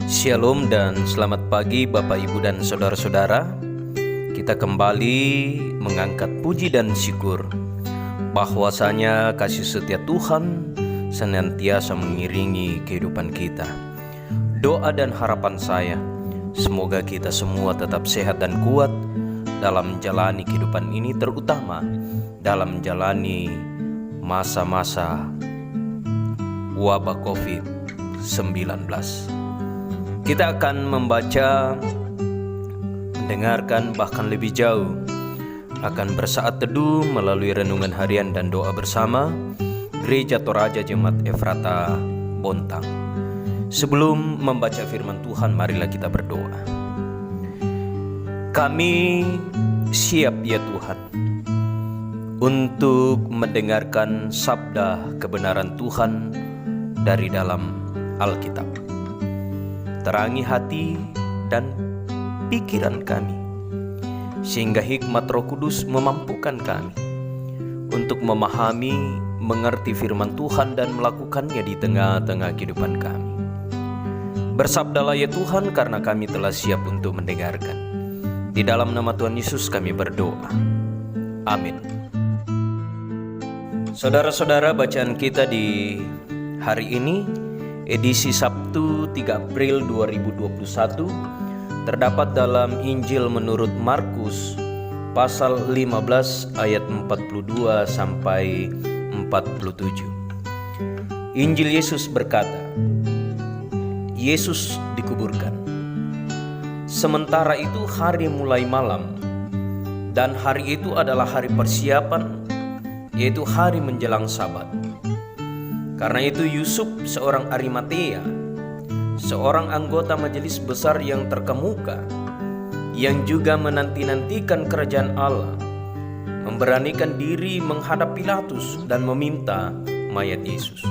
Shalom dan selamat pagi Bapak Ibu dan Saudara-saudara. Kita kembali mengangkat puji dan syukur bahwasanya kasih setia Tuhan senantiasa mengiringi kehidupan kita. Doa dan harapan saya, semoga kita semua tetap sehat dan kuat dalam menjalani kehidupan ini, terutama dalam menjalani masa-masa wabah COVID-19. Kita akan membaca, mendengarkan, bahkan lebih jauh akan bersaat teduh melalui renungan harian dan doa bersama Gereja Toraja Jemaat Efrata Bontang. Sebelum membaca firman Tuhan, marilah kita berdoa. Kami siap ya Tuhan untuk mendengarkan sabda kebenaran Tuhan dari dalam Alkitab. Terangi hati dan pikiran kami, sehingga hikmat Roh Kudus memampukan kami untuk memahami, mengerti firman Tuhan dan melakukannya di tengah-tengah kehidupan kami. Bersabdalah ya Tuhan, karena kami telah siap untuk mendengarkan. Di dalam nama Tuhan Yesus kami berdoa. Amin. Saudara-saudara, bacaan kita di hari ini, edisi Sabtu 3 April 2021, terdapat dalam Injil menurut Markus pasal 15 ayat 42 sampai 47. Injil Yesus berkata, Yesus dikuburkan. Sementara itu hari mulai malam, dan hari itu adalah hari persiapan, yaitu hari menjelang Sabat. Karena itu Yusuf seorang Arimatea, seorang anggota majelis besar yang terkemuka, yang juga menanti-nantikan kerajaan Allah, memberanikan diri menghadap Pilatus dan meminta mayat Yesus.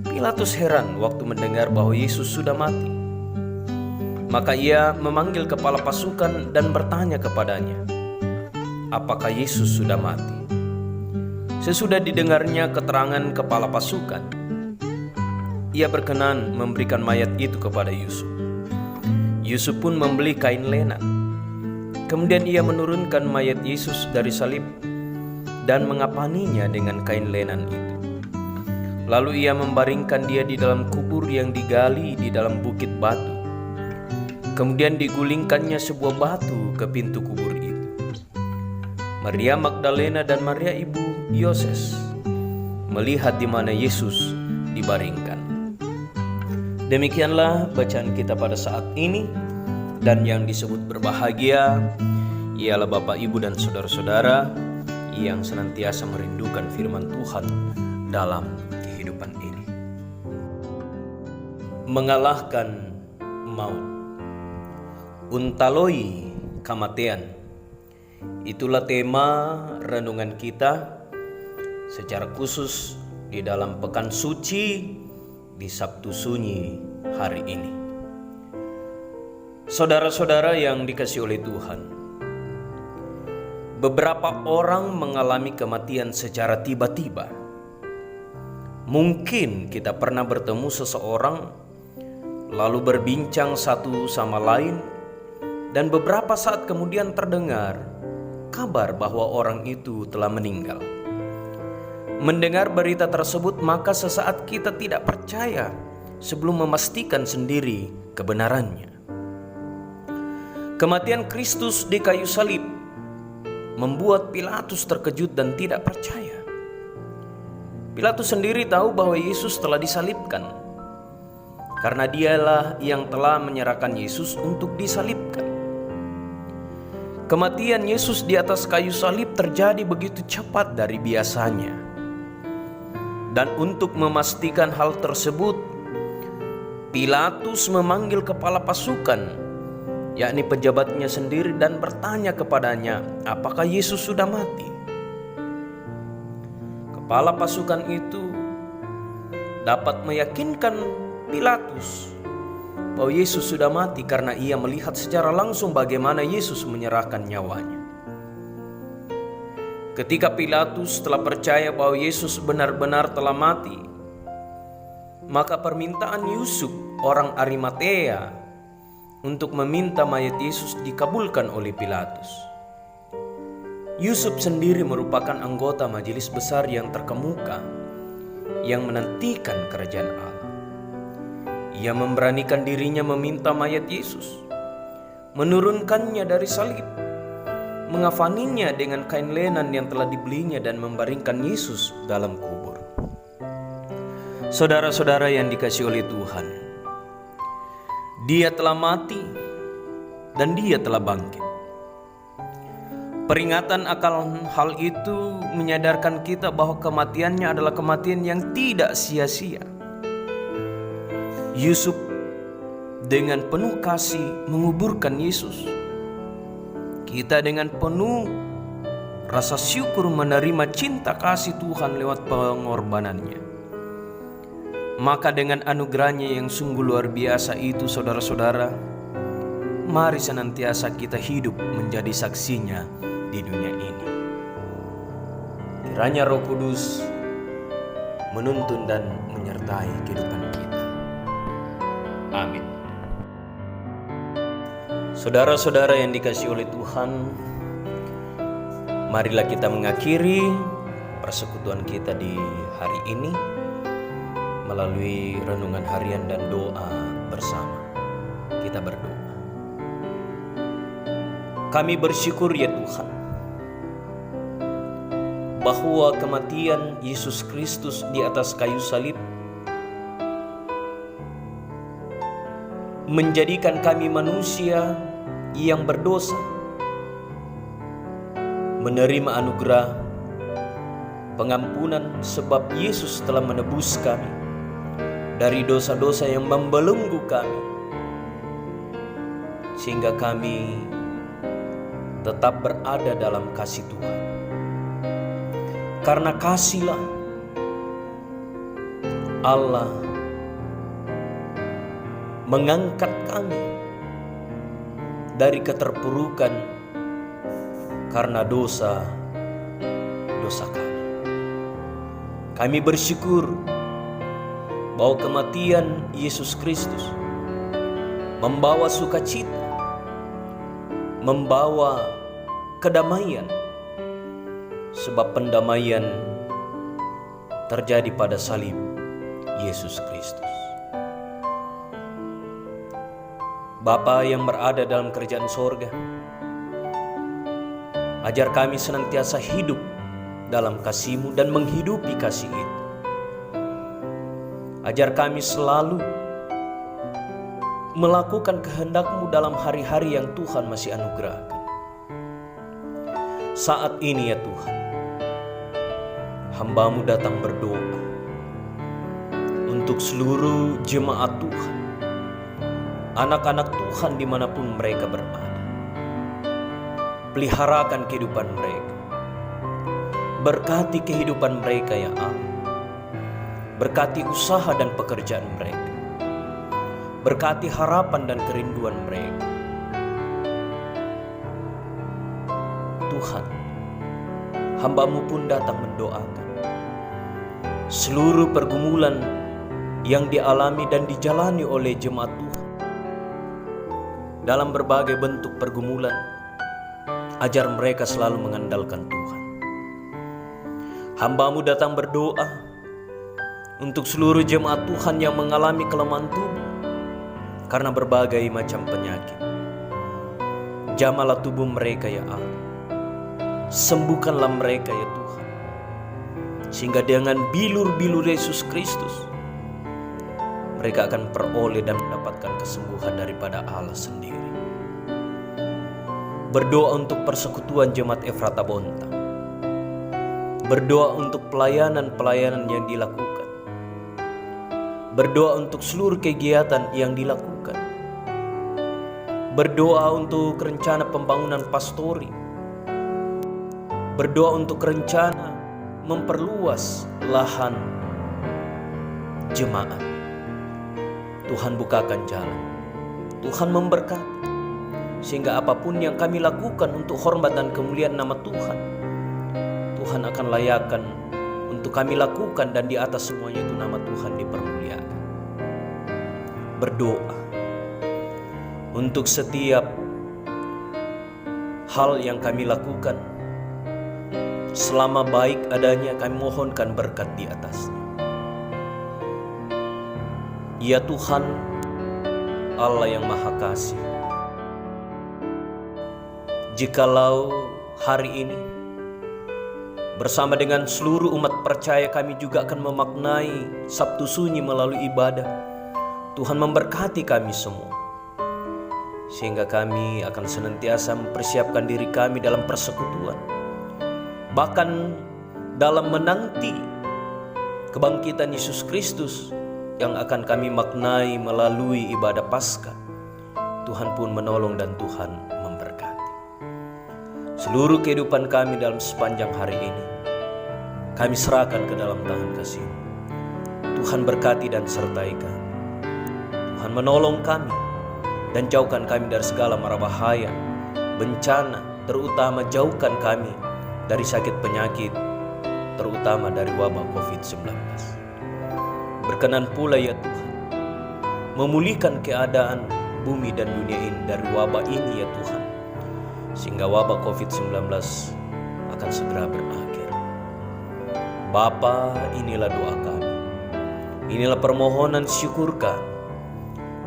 Pilatus heran waktu mendengar bahwa Yesus sudah mati. Maka ia memanggil kepala pasukan dan bertanya kepadanya, apakah Yesus sudah mati? Sesudah didengarnya keterangan kepala pasukan, ia berkenan memberikan mayat itu kepada Yusuf. Yusuf pun membeli kain lenan. Kemudian ia menurunkan mayat Yesus dari salib dan mengapaninya dengan kain lenan itu. Lalu ia membaringkan dia di dalam kubur yang digali di dalam bukit batu. Kemudian digulingkannya sebuah batu ke pintu kubur itu. Maria Magdalena dan Maria ibu Yoses melihat di mana Yesus dibaringkan. Demikianlah bacaan kita pada saat ini, dan yang disebut berbahagia ialah Bapak, Ibu, dan saudara-saudara yang senantiasa merindukan firman Tuhan dalam kehidupan ini. Mengalahkan maut, untaloi kematian. Itulah tema renungan kita secara khusus di dalam Pekan Suci di Sabtu Sunyi hari ini. Saudara-saudara yang dikasihi oleh Tuhan, beberapa orang mengalami kematian secara tiba-tiba. Mungkin kita pernah bertemu seseorang, lalu berbincang satu sama lain, dan beberapa saat kemudian terdengar kabar bahwa orang itu telah meninggal. Mendengar berita tersebut, maka sesaat kita tidak percaya sebelum memastikan sendiri kebenarannya. Kematian Kristus di kayu salib membuat Pilatus terkejut dan tidak percaya. Pilatus sendiri tahu bahwa Yesus telah disalibkan, karena dialah yang telah menyerahkan Yesus untuk disalibkan. Kematian Yesus di atas kayu salib terjadi begitu cepat dari biasanya. Dan untuk memastikan hal tersebut, Pilatus memanggil kepala pasukan, yakni pejabatnya sendiri, dan bertanya kepadanya, apakah Yesus sudah mati? Kepala pasukan itu dapat meyakinkan Pilatus bahwa Yesus sudah mati karena ia melihat secara langsung bagaimana Yesus menyerahkan nyawanya. Ketika Pilatus telah percaya bahwa Yesus benar-benar telah mati, Maka permintaan Yusuf orang Arimatea untuk meminta mayat Yesus dikabulkan oleh Pilatus. Yusuf sendiri merupakan anggota majelis besar yang terkemuka yang menantikan kerajaan Allah. Ia memberanikan dirinya meminta mayat Yesus, menurunkannya dari salib, mengafaninya dengan kain lenan yang telah dibelinya dan membaringkan Yesus dalam kubur. Saudara-saudara yang dikasihi oleh Tuhan, Dia telah mati dan Dia telah bangkit. Peringatan akan hal itu menyadarkan kita bahwa kematiannya adalah kematian yang tidak sia-sia. Yusuf dengan penuh kasih menguburkan Yesus. Kita dengan penuh rasa syukur menerima cinta kasih Tuhan lewat pengorbanannya. Maka dengan anugerahnya yang sungguh luar biasa itu, saudara-saudara, mari senantiasa kita hidup menjadi saksinya di dunia ini. Kiranya Roh Kudus menuntun dan menyertai kehidupan kita. Amin. Saudara-saudara yang dikasihi oleh Tuhan, marilah kita mengakhiri persekutuan kita di hari ini melalui renungan harian dan doa bersama. Kita berdoa. Kami bersyukur ya Tuhan, bahwa kematian Yesus Kristus di atas kayu salib menjadikan kami manusia yang berdosa menerima anugerah pengampunan, sebab Yesus telah menebus kami dari dosa-dosa yang membelenggu kami, sehingga kami tetap berada dalam kasih Tuhan. Karena kasihlah Allah mengangkat kami dari keterpurukan karena dosa kami. Kami bersyukur bahwa kematian Yesus Kristus membawa sukacita, membawa kedamaian, sebab pendamaian terjadi pada salib Yesus Kristus. Bapa yang berada dalam kerajaan sorga, ajar kami senantiasa hidup dalam kasih-Mu dan menghidupi kasih itu. Ajar kami selalu melakukan kehendak-Mu dalam hari-hari yang Tuhan masih anugerahkan. Saat ini ya Tuhan, hamba-Mu datang berdoa untuk seluruh jemaat Tuhan, anak-anak Tuhan dimanapun mereka berada. Peliharakan kehidupan mereka, berkati kehidupan mereka ya Allah. Berkati usaha dan pekerjaan mereka, berkati harapan dan kerinduan mereka. Tuhan, hamba-Mu pun datang mendoakan seluruh pergumulan yang dialami dan dijalani oleh jemaat Tuhan dalam berbagai bentuk pergumulan. Ajar mereka selalu mengandalkan Tuhan. Hamba-Mu datang berdoa untuk seluruh jemaat Tuhan yang mengalami kelemahan tubuh karena berbagai macam penyakit. Jamahlah tubuh mereka ya Allah. Sembuhkanlah mereka ya Tuhan, sehingga dengan bilur-bilur Yesus Kristus mereka akan peroleh dan mendapatkan kesembuhan daripada Allah sendiri. Berdoa untuk persekutuan jemaat Efrata Bontang. Berdoa untuk pelayanan-pelayanan yang dilakukan. Berdoa untuk seluruh kegiatan yang dilakukan. Berdoa untuk rencana pembangunan pastori. Berdoa untuk rencana memperluas lahan jemaat. Tuhan bukakan jalan. Tuhan memberkati, sehingga apapun yang kami lakukan untuk hormat dan kemuliaan nama Tuhan, Tuhan akan layakkan untuk kami lakukan, dan di atas semuanya itu nama Tuhan dipermuliakan. berdoa untuk setiap hal yang kami lakukan. Selama baik adanya, kami mohonkan berkat di atasnya. Ya Tuhan, Allah yang Maha Kasih, jikalau hari ini bersama dengan seluruh umat percaya kami juga akan memaknai Sabtu Sunyi melalui ibadah, Tuhan memberkati kami semua, sehingga kami akan senantiasa mempersiapkan diri kami dalam persekutuan, bahkan dalam menanti kebangkitan Yesus Kristus yang akan kami maknai melalui ibadah Paskah. Tuhan pun menolong dan Tuhan memberkati seluruh kehidupan kami dalam sepanjang hari ini. Kami serahkan ke dalam tangan kasih. Tuhan berkati dan sertai kami. Tuhan menolong kami dan jauhkan kami dari segala mara bahaya, bencana, terutama jauhkan kami dari sakit penyakit, terutama dari wabah COVID-19. Berkenan pula ya Tuhan, memulihkan keadaan bumi dan dunia ini dari wabah ini ya Tuhan, sehingga wabah COVID-19 akan segera berakhir. Bapa, inilah doa kami, inilah permohonan syukur kami.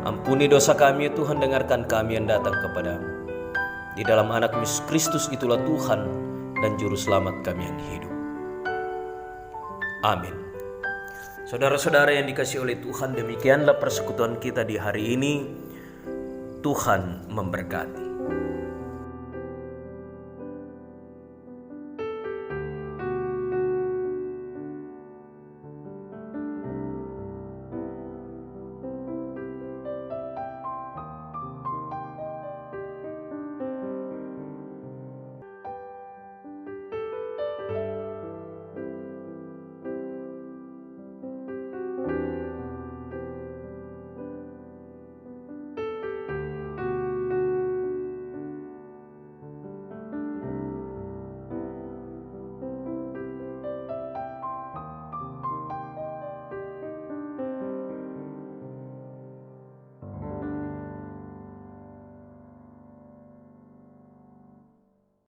Ampuni dosa kami ya Tuhan, dengarkan kami yang datang kepadamu. Di dalam anak Yesus Kristus itulah Tuhan dan Juru Selamat kami yang hidup. Amin. Saudara-saudara yang dikasihi oleh Tuhan, demikianlah persekutuan kita di hari ini. Tuhan memberkati.